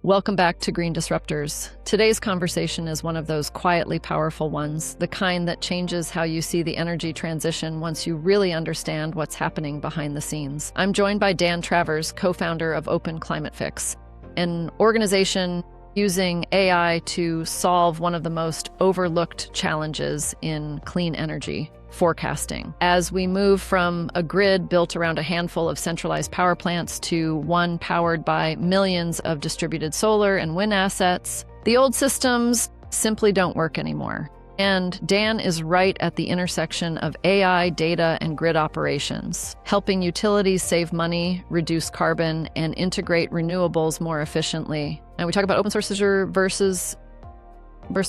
Welcome back to Green Disruptors. Today's conversation is one of those quietly powerful ones, the kind that changes how you see the energy transition once you really understand what's happening behind the scenes. I'm joined by Dan Travers, co-founder of Open Climate Fix, an organization using AI to solve one of the most overlooked challenges in clean energy: forecasting. As we move from a grid built around a handful of centralized power plants to one powered by millions of distributed solar and wind assets, the old systems simply don't work anymore. And Dan is right at the intersection of AI, data, and grid operations, helping utilities save money, reduce carbon, and integrate renewables more efficiently. And we talk about open source versus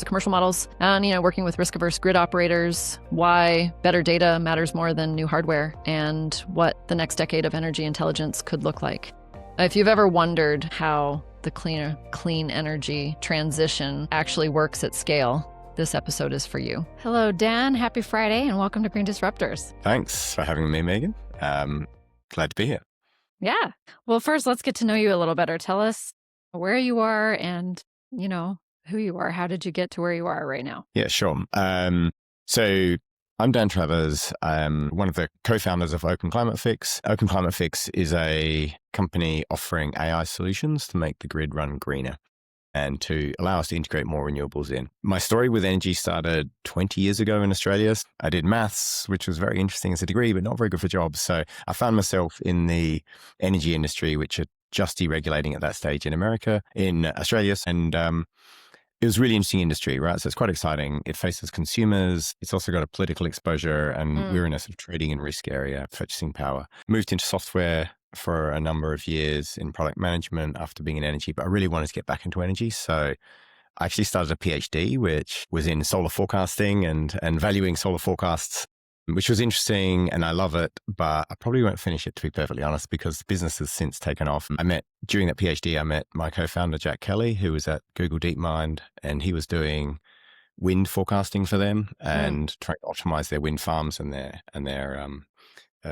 commercial models, and working with risk-averse grid operators, why better data matters more than new hardware, and what the next decade of energy intelligence could look like. If you've ever wondered how the clean energy transition actually works at scale, this episode is for you. Hello, Dan. Happy Friday, and welcome to Green Disruptors. Thanks for having me, Megan. Glad to be here. Yeah. Well, first, let's get to know you a little better. Tell us where you are and, who you are. How did you get to where you are right now? Yeah, sure. So I'm Dan Travers. I'm one of the co-founders of Open Climate Fix. Open Climate Fix is a company offering AI solutions to make the grid run greener and to allow us to integrate more renewables in. My story with energy started 20 years ago in Australia. I did maths, which was very interesting as a degree, but not very good for jobs. So I found myself in the energy industry, which are just deregulating at that stage in Australia. And it was a really interesting industry, right? So it's quite exciting. It faces consumers. It's also got a political exposure, and we're in a sort of trading and risk area, purchasing power. Moved into software for a number of years in product management after being in energy, but I really wanted to get back into energy. So I actually started a PhD, which was in solar forecasting and valuing solar forecasts, which was interesting, and I love it, but I probably won't finish it, to be perfectly honest, because the business has since taken off. During that PhD, I met my co-founder, Jack Kelly, who was at Google DeepMind, and he was doing wind forecasting for them and trying to optimize their wind farms and their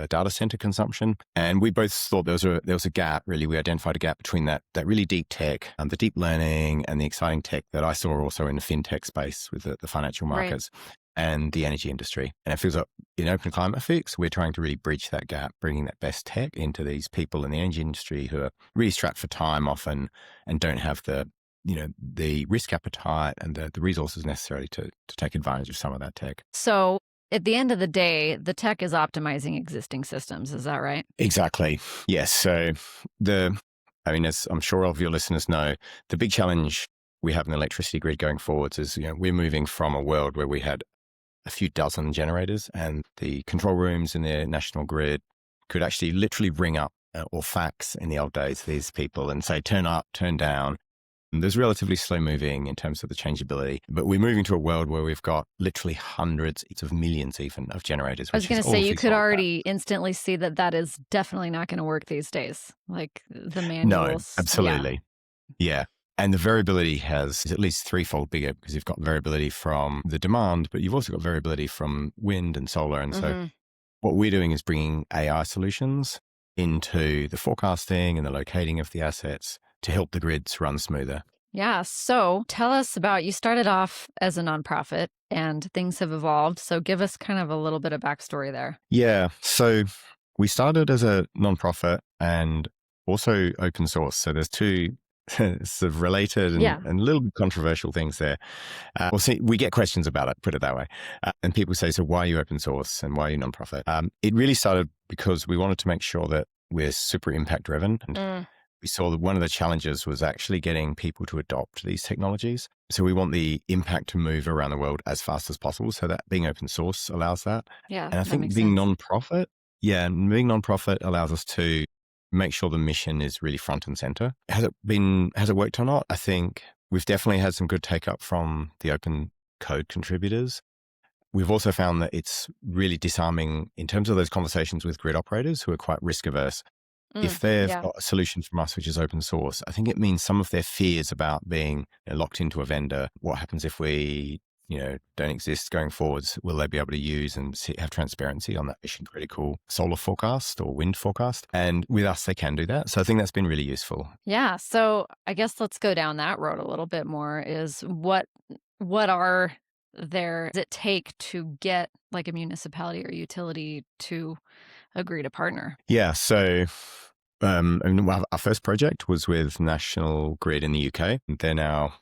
data center consumption. And we both thought there was a gap, really. We identified a gap between that really deep tech and the deep learning and the exciting tech that I saw also in the fintech space with the financial markets. Right. And the energy industry. And it feels like in Open Climate Fix, we're trying to really bridge that gap, bringing that best tech into these people in the energy industry who are really strapped for time often and don't have the risk appetite and the resources necessary to take advantage of some of that tech. So at the end of the day, the tech is optimizing existing systems. Is that right? Exactly. Yes. So as I'm sure all of your listeners know, the big challenge we have in the electricity grid going forwards is, we're moving from a world where we had a few dozen generators, and the control rooms in the national grid could actually literally ring up or fax in the old days these people and say, turn up, turn down. And there's relatively slow moving in terms of the changeability, but we're moving to a world where we've got literally hundreds of millions even of generators. I was going to say, you could already instantly see that is definitely not going to work these days. Like the manuals. No, absolutely. Yeah. And the variability is at least threefold bigger because you've got variability from the demand, but you've also got variability from wind and solar. And so what we're doing is bringing AI solutions into the forecasting and the locating of the assets to help the grids run smoother. Yeah. So tell us you started off as a nonprofit and things have evolved. So give us kind of a little bit of backstory there. Yeah. So we started as a nonprofit and also open source. So there's two sort of related and a little bit controversial things there. We get questions about it, put it that way. And people say, so why are you open source and why are you nonprofit? It really started because we wanted to make sure that we're super impact driven. And we saw that one of the challenges was actually getting people to adopt these technologies. So we want the impact to move around the world as fast as possible. So that being open source allows that. Yeah. And I think being nonprofit allows us to make sure the mission is really front and center. Has it worked or not? I think we've definitely had some good take up from the open code contributors. We've also found that it's really disarming in terms of those conversations with grid operators who are quite risk averse. If they've got a solution from us, which is open source, I think it means some of their fears about being locked into a vendor. What happens if we don't exist going forwards, will they be able to use and have transparency on that mission critical solar forecast or wind forecast? And with us, they can do that. So I think that's been really useful. Yeah. So I guess let's go down that road a little bit more is what are there does it take to get like a municipality or utility to agree to partner? Yeah. So our first project was with National Grid in the UK. They're now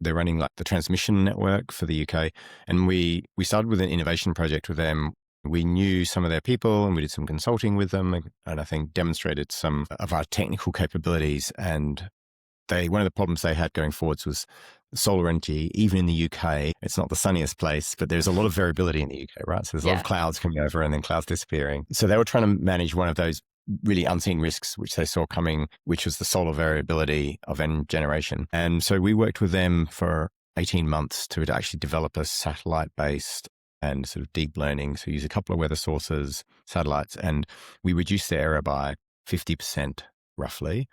they're running like the transmission network for the UK, and we started with an innovation project with them. We knew some of their people, and we did some consulting with them, and I think demonstrated some of our technical capabilities. And one of the problems they had going forwards was solar energy. Even in the UK, it's not the sunniest place, but there's a lot of variability in the UK, right? So there's a lot of clouds coming over and then clouds disappearing. So they were trying to manage one of those really unseen risks which they saw coming, which was the solar variability of end generation. And so we worked with them for 18 months to actually develop a satellite-based and sort of deep learning. So use a couple of weather sources, satellites, and we reduced the error by 50% roughly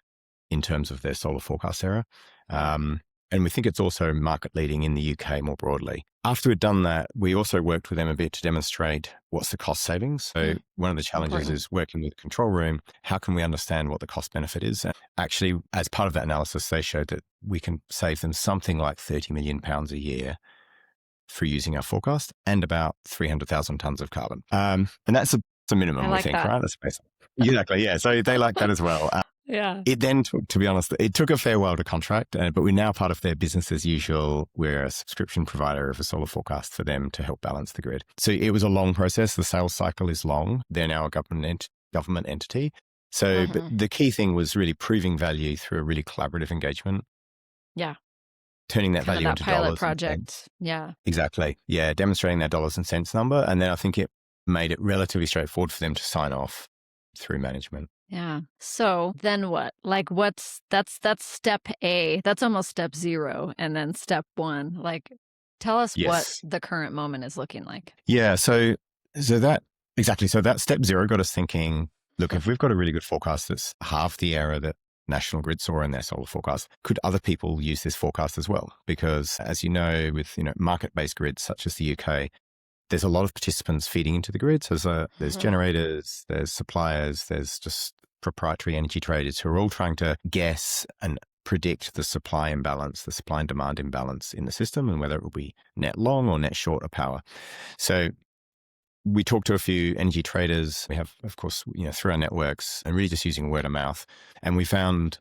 in terms of their solar forecast error. And we think it's also market leading in the UK more broadly. After we'd done that, we also worked with them a bit to demonstrate what's the cost savings. So one of the challenges is working with the control room. How can we understand what the cost benefit is? And actually, as part of that analysis, they showed that we can save them something like £30 million a year for using our forecast and about 300,000 tons of carbon. And that's a minimum, like we think, that. right? That's basic. Exactly. Yeah. So they like that as well. Yeah. It then took, to be honest, it took a fair while to contract, but we're now part of their business as usual. We're a subscription provider of a solar forecast for them to help balance the grid. So it was a long process. The sales cycle is long. They're now a government entity. So but the key thing was really proving value through a really collaborative engagement. Yeah. Turning that value into pilot dollars. project. Yeah. Exactly. Yeah. Demonstrating their dollars and cents number. And then I think it made it relatively straightforward for them to sign off through management. Yeah. So then what? Like that's step A. That's almost step 0. And then step 1. Like tell us what the current moment is looking like. Yeah. So that exactly. So that step 0 got us thinking, look, if we've got a really good forecast that's half the error that National Grid saw in their solar forecast, could other people use this forecast as well? Because as you know, with market-based grids such as the UK, there's a lot of participants feeding into the grid. So there's generators, there's suppliers, there's just proprietary energy traders who are all trying to guess and predict the supply imbalance, the supply and demand imbalance in the system, and whether it will be net long or net short of power. So we talked to a few energy traders. We have, of course, through our networks and really just using word of mouth. And we found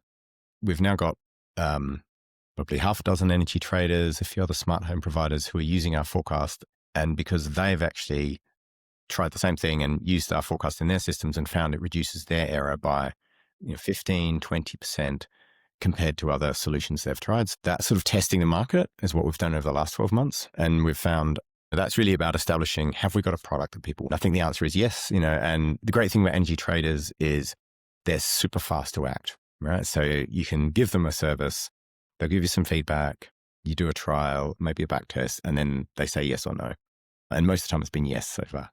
we've now got probably half a dozen energy traders, a few other smart home providers who are using our forecast. And because they've actually tried the same thing and used our forecast in their systems and found it reduces their error by 15, 20% compared to other solutions they've tried. So that sort of testing the market is what we've done over the last 12 months. And we've found that's really about establishing, have we got a product that people want? I think the answer is yes, and the great thing about energy traders is they're super fast to act, right? So you can give them a service, they'll give you some feedback, you do a trial, maybe a back test, and then they say yes or no. And most of the time it's been yes so far.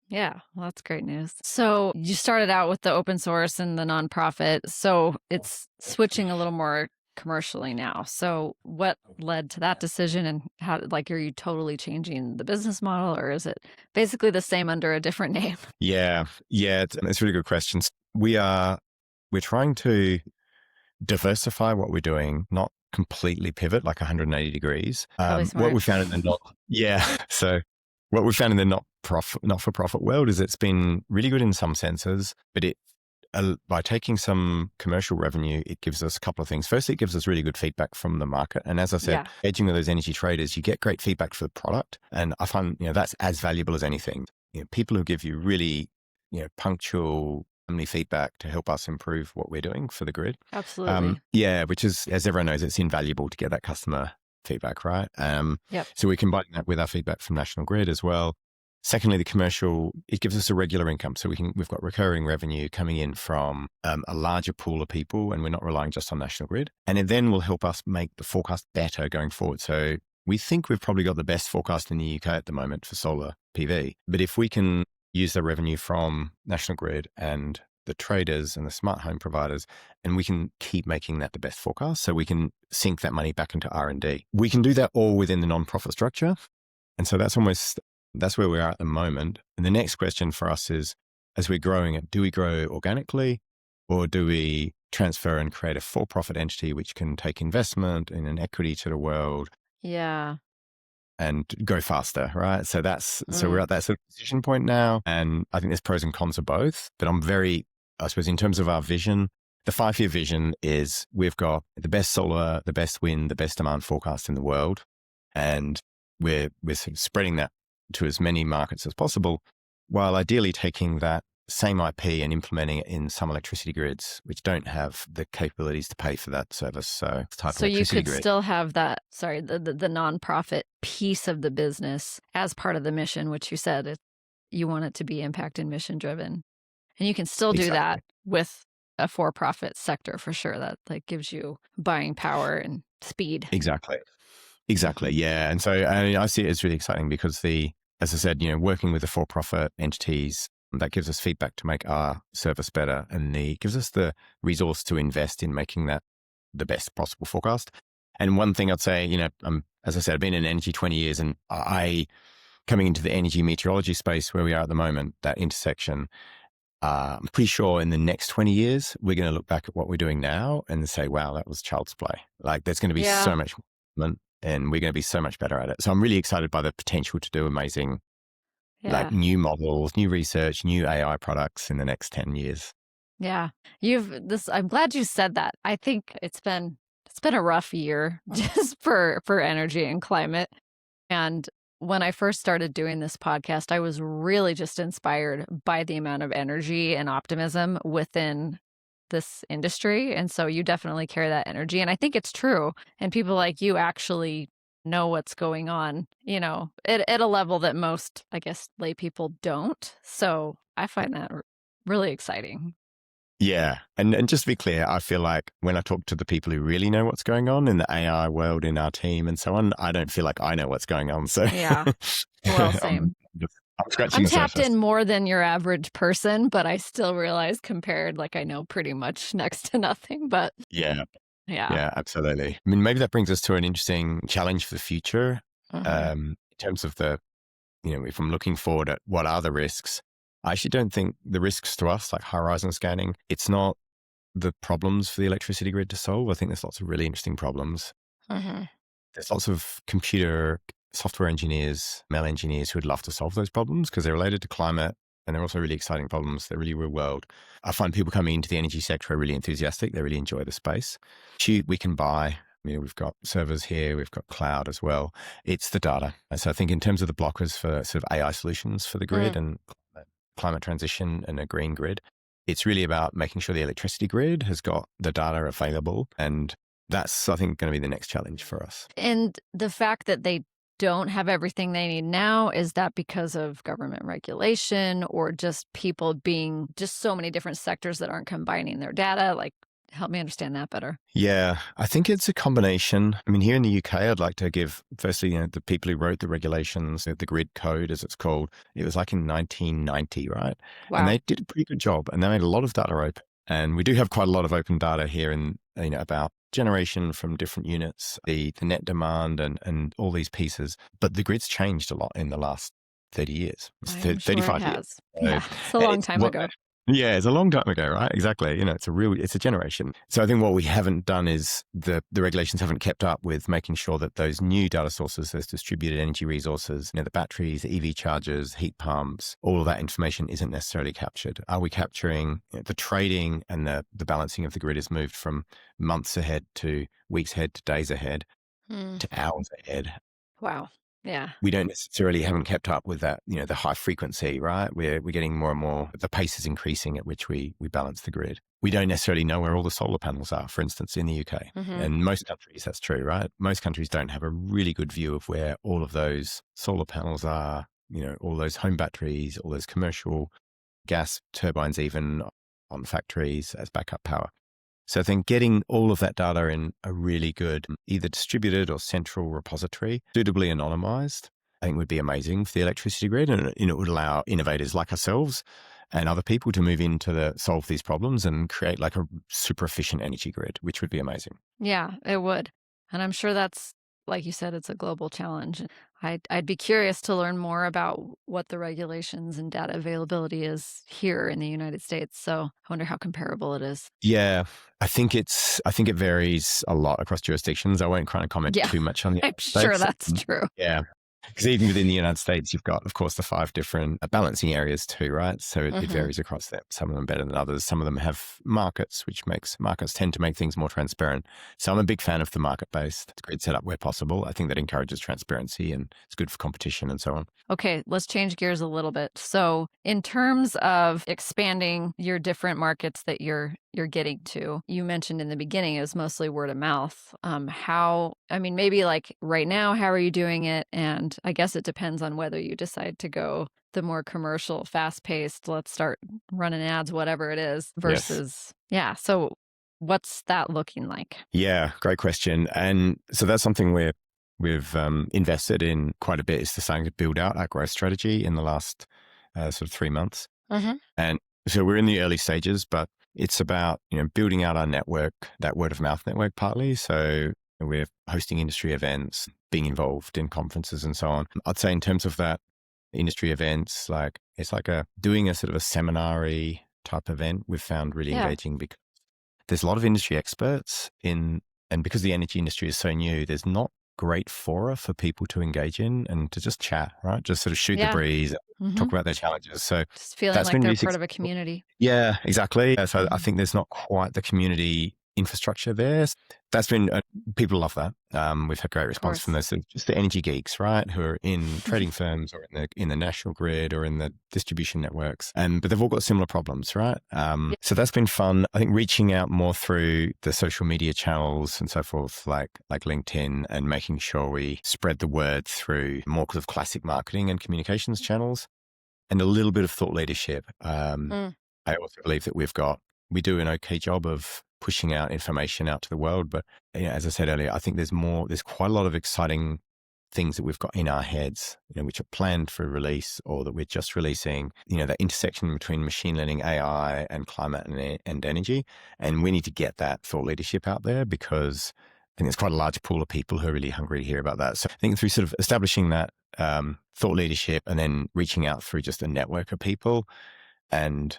Yeah, well, that's great news. So you started out with the open source and the nonprofit. So it's switching a little more commercially now. So what led to that decision, and how, are you totally changing the business model, or is it basically the same under a different name? Yeah, it's really good questions. We're trying to diversify what we're doing, not completely pivot like 180 degrees. What we found in the what we found in the not-for-profit world is it's been really good in some senses, but by taking some commercial revenue, it gives us a couple of things. Firstly, it gives us really good feedback from the market. And as I said, edging with those energy traders, you get great feedback for the product. And I find, that's as valuable as anything. People who give you really, punctual, timely feedback to help us improve what we're doing for the grid. Absolutely. Which is, as everyone knows, it's invaluable to get that customer feedback, right? So we're combining that with our feedback from National Grid as well. Secondly, the commercial, it gives us a regular income. So we've got recurring revenue coming in from a larger pool of people, and we're not relying just on National Grid. And it then will help us make the forecast better going forward. So we think we've probably got the best forecast in the UK at the moment for solar PV. But if we can use the revenue from National Grid and the traders and the smart home providers, and we can keep making that the best forecast. So we can sink that money back into R&D. We can do that all within the nonprofit structure. And so that's where we are at the moment. And the next question for us is, as we're growing it, do we grow organically, or do we transfer and create a for-profit entity which can take investment in an equity to the world? Yeah. And go faster, right? So we're at that sort of decision point now. And I think there's pros and cons of both. But I suppose in terms of our vision, the 5-year vision is we've got the best solar, the best wind, the best demand forecast in the world. And we're sort of spreading that to as many markets as possible, while ideally taking that same IP and implementing it in some electricity grids which don't have the capabilities to pay for that service. So you could still have that, the nonprofit piece of the business as part of the mission, which you said you want it to be impact and mission driven. And you can still do that with a for-profit sector for sure. That gives you buying power and speed. Exactly. Yeah. And so I see it as really exciting because as I said, working with the for-profit entities, that gives us feedback to make our service better, and gives us the resource to invest in making that the best possible forecast. And one thing I'd say, as I said, I've been in energy 20 years, and coming into the energy meteorology space where we are at the moment, that intersection, I'm pretty sure in the next 20 years, we're going to look back at what we're doing now and say, wow, that was child's play. There's going to be so much movement, and we're going to be so much better at it. So I'm really excited by the potential to do amazing new models, new research, new AI products in the next 10 years. Yeah. I'm glad you said that. I think it's been a rough year just for energy and climate. And when I first started doing this podcast, I was really just inspired by the amount of energy and optimism within this industry. And so you definitely carry that energy. And I think it's true. And people like you actually know what's going on, at a level that most, I guess, lay people don't. So I find that really exciting. Yeah. And just to be clear, I feel like when I talk to the people who really know what's going on in the AI world, in our team and so on, I don't feel like I know what's going on. So yeah, well, same. I'm tapped in more than your average person, but I still realize compared, I know pretty much next to nothing, but yeah, absolutely. I mean, maybe that brings us to an interesting challenge for the future in terms of if I'm looking forward at what are the risks, I actually don't think the risks to us, like horizon scanning, it's not the problems for the electricity grid to solve. I think there's lots of really interesting problems. There's lots of computer software engineers, ML engineers who would love to solve those problems because they're related to climate. And they're also really exciting problems. They're really real world. I find people coming into the energy sector are really enthusiastic. They really enjoy the space. We can buy, we've got servers here. We've got cloud as well. It's the data. And so I think in terms of the blockers for sort of AI solutions for the grid and climate transition and a green grid, it's really about making sure the electricity grid has got the data available. And that's, I think, going to be the next challenge for us. And the fact that they don't have everything they need now, is that because of government regulation or just people being just so many different sectors that aren't combining their data? Help me understand that better. Yeah, I think it's a combination. I mean, here in the UK, I'd like to give, firstly, the people who wrote the regulations, the grid code, as it's called, it was in 1990, right? Wow. And they did a pretty good job, and they made a lot of data open. And we do have quite a lot of open data here in, about generation from different units, the net demand and all these pieces. But the grid's changed a lot in the last 30 years. It's 35 years. Yeah, it's a long time ago. Yeah, it's a long time ago, right? Exactly. It's a generation. So I think what we haven't done is the regulations haven't kept up with making sure that those new data sources, those distributed energy resources, the batteries, the EV chargers, heat pumps, all of that information isn't necessarily captured. Are we capturing the trading and the balancing of the grid has moved from months ahead to weeks ahead to days ahead to hours ahead. Wow. Yeah. We don't necessarily haven't kept up with that, the high frequency, right? We're getting more and more, the pace is increasing at which we balance the grid. We don't necessarily know where all the solar panels are, for instance, in the UK. And most countries, that's true, right? Most countries don't have a really good view of where all of those solar panels are, all those home batteries, all those commercial gas turbines, even on factories as backup power. So I think getting all of that data in a really good, either distributed or central repository, suitably anonymized, I think would be amazing for the electricity grid. And it would allow innovators like ourselves and other people to move in to solve these problems and create like a super efficient energy grid, which would be amazing. Yeah, it would. And I'm sure that's, like you said, it's a global challenge. I'd be curious to learn more about what the regulations and data availability is here in the United States. So I wonder how comparable it is. Yeah, I think it varies a lot across jurisdictions. I won't kind of comment Yeah, too much on the I'm United sure States. that's true. Yeah, because even within the United States, you've got, of course, the 5 different balancing areas too, right? So it Hmm. varies across them. Some of them better than others. Some of them have markets, which makes markets tend to make things more transparent. So I'm a big fan of the market-based grid setup where possible. I think that encourages transparency and it's good for competition and so on. Okay, let's change gears a little bit. So, in terms of expanding your different markets that you're getting to, you mentioned in the beginning it was mostly word of mouth. How, I mean, maybe like right now, how are you doing it? And I guess it depends on whether you decide to go the more commercial, fast-paced, let's start running ads, whatever it is, Yes. versus, yeah. So, what's that looking like? Yeah, great question. And so that's something we've invested in quite a bit is starting to build out our growth strategy in the last sort of 3 months. Hmm. And so we're in the early stages, but it's about, building out our network, that word of mouth network partly. So we're hosting industry events, being involved in conferences and so on. I'd say in terms of that industry events, like it's like doing a sort of a seminary type event we've found really Yeah, engaging because there's a lot of industry experts and because the energy industry is so new, there's not great fora for people to engage in and to just chat, right? Just sort of shoot the yeah. breeze, Hmm. talk about their challenges. So Just feeling that's like been they're really part of a successful. community. Yeah, exactly. So I Hmm. think there's not quite the community infrastructure there. That's been, people love that. We've had great Of response from course. those, just the energy geeks, right? Who are in trading firms or in the national grid or in the distribution networks. But they've all got similar problems, right? So that's been fun. I think reaching out more through the social media channels and so forth, like LinkedIn, and making sure we spread the word through more kind of classic marketing and communications channels and a little bit of thought leadership. Mm, I also believe that we do an okay job of pushing out information out to the world. But as I said earlier, I think there's quite a lot of exciting things that we've got in our heads, which are planned for release or that we're just releasing, that intersection between machine learning, AI and climate and energy. And we need to get that thought leadership out there because I think there's quite a large pool of people who are really hungry to hear about that. So I think through sort of establishing that thought leadership and then reaching out through just a network of people and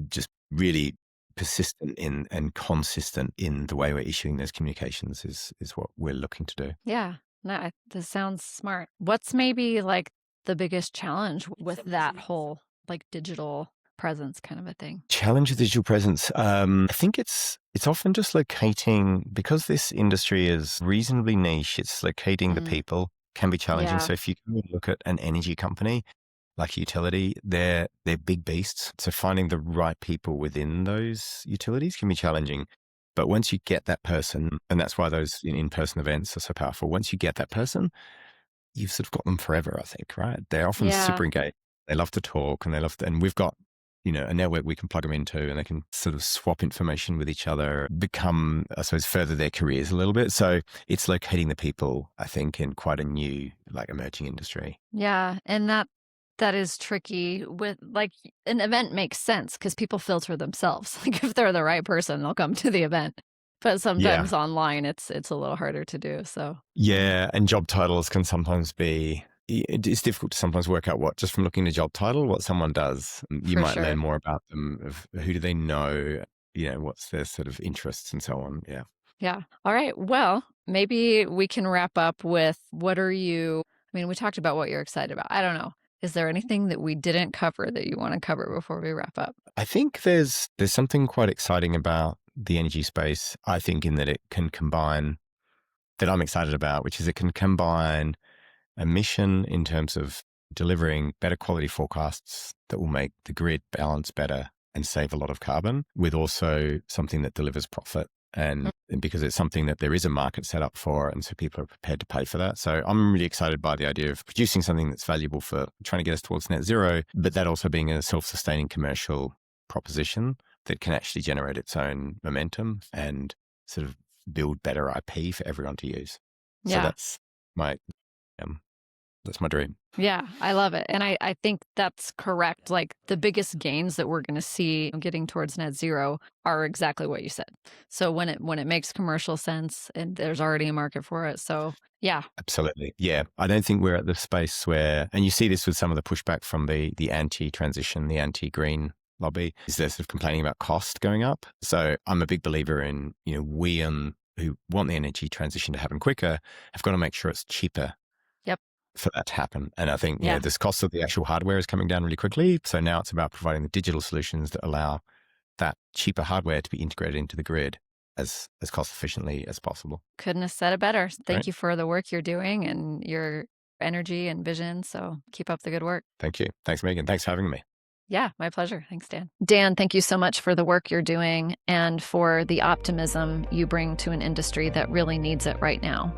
just really persistent in and consistent in the way we're issuing those communications is what we're looking to do. yeah. No, this sounds smart. What's maybe like the biggest challenge with that whole like digital presence kind of a thing? Challenge of digital presence. I think it's often just locating because this industry is reasonably niche. It's locating the Mm, people can be challenging. yeah. So if you go and look at an energy company like a utility, they're big beasts. So finding the right people within those utilities can be challenging. But once you get that person, and that's why those in-person events are so powerful. Once you get that person, you've sort of got them forever, I think, right? They're often Yeah. super engaged. They love to talk and and we've got, a network we can plug them into and they can sort of swap information with each other, become, I suppose, further their careers a little bit. So it's locating the people, I think, in quite a new, like emerging industry. Yeah. And that is tricky with like an event makes sense because people filter themselves. Like if they're the right person, they'll come to the event. But Yeah. sometimes online it's a little harder to do. So yeah. Yeah. And job titles can sometimes it's difficult to sometimes work out just from looking at a job title, what someone does. You For might learn sure. more about them of who do they know, what's their sort of interests and so on. Yeah. Yeah. All right. Well, maybe we can wrap up with I mean, we talked about what you're excited about. I don't know. Is there anything that we didn't cover that you want to cover before we wrap up? I think there's something quite exciting about the energy space, I think, in that it can combine that I'm excited about, which is it can combine a mission in terms of delivering better quality forecasts that will make the grid balance better and save a lot of carbon with also something that delivers profit. Mm. And because it's something that there is a market set up for, and so people are prepared to pay for that. So I'm really excited by the idea of producing something that's valuable for trying to get us towards net zero, but that also being a self-sustaining commercial proposition that can actually generate its own momentum and sort of build better IP for everyone to use. So Yeah. that's my That's my dream. Yeah, I love it. And I think that's correct. Like the biggest gains that we're going to see getting towards net zero are exactly what you said. So when it makes commercial sense and there's already a market for it. So yeah. Absolutely. Yeah. I don't think we're at the space where, and you see this with some of the pushback from the anti-transition, the anti-green lobby, is they're sort of complaining about cost going up. So I'm a big believer in, we who want the energy transition to happen quicker have got to make sure it's cheaper Yep. for that to happen. And I think, Yeah. this cost of the actual hardware is coming down really quickly. So now it's about providing the digital solutions that allow that cheaper hardware to be integrated into the grid as cost efficiently as possible. Couldn't have said it better. Thank Right. you for the work you're doing and your energy and vision. So keep up the good work. Thank you. Thanks, Megan. Thanks for having me. Yeah, my pleasure. Thanks, Dan. Dan, thank you so much for the work you're doing and for the optimism you bring to an industry that really needs it right now.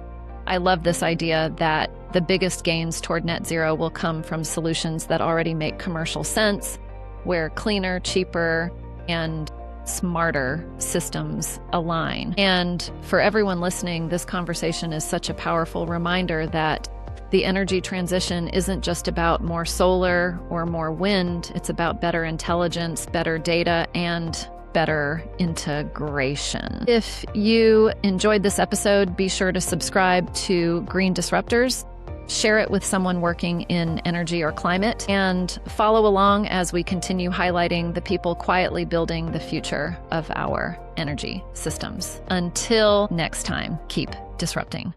I love this idea that the biggest gains toward net zero will come from solutions that already make commercial sense, where cleaner, cheaper, and smarter systems align. And for everyone listening, this conversation is such a powerful reminder that the energy transition isn't just about more solar or more wind. It's about better intelligence, better data, and better integration. If you enjoyed this episode, be sure to subscribe to Green Disruptors, share it with someone working in energy or climate, and follow along as we continue highlighting the people quietly building the future of our energy systems. Until next time, keep disrupting.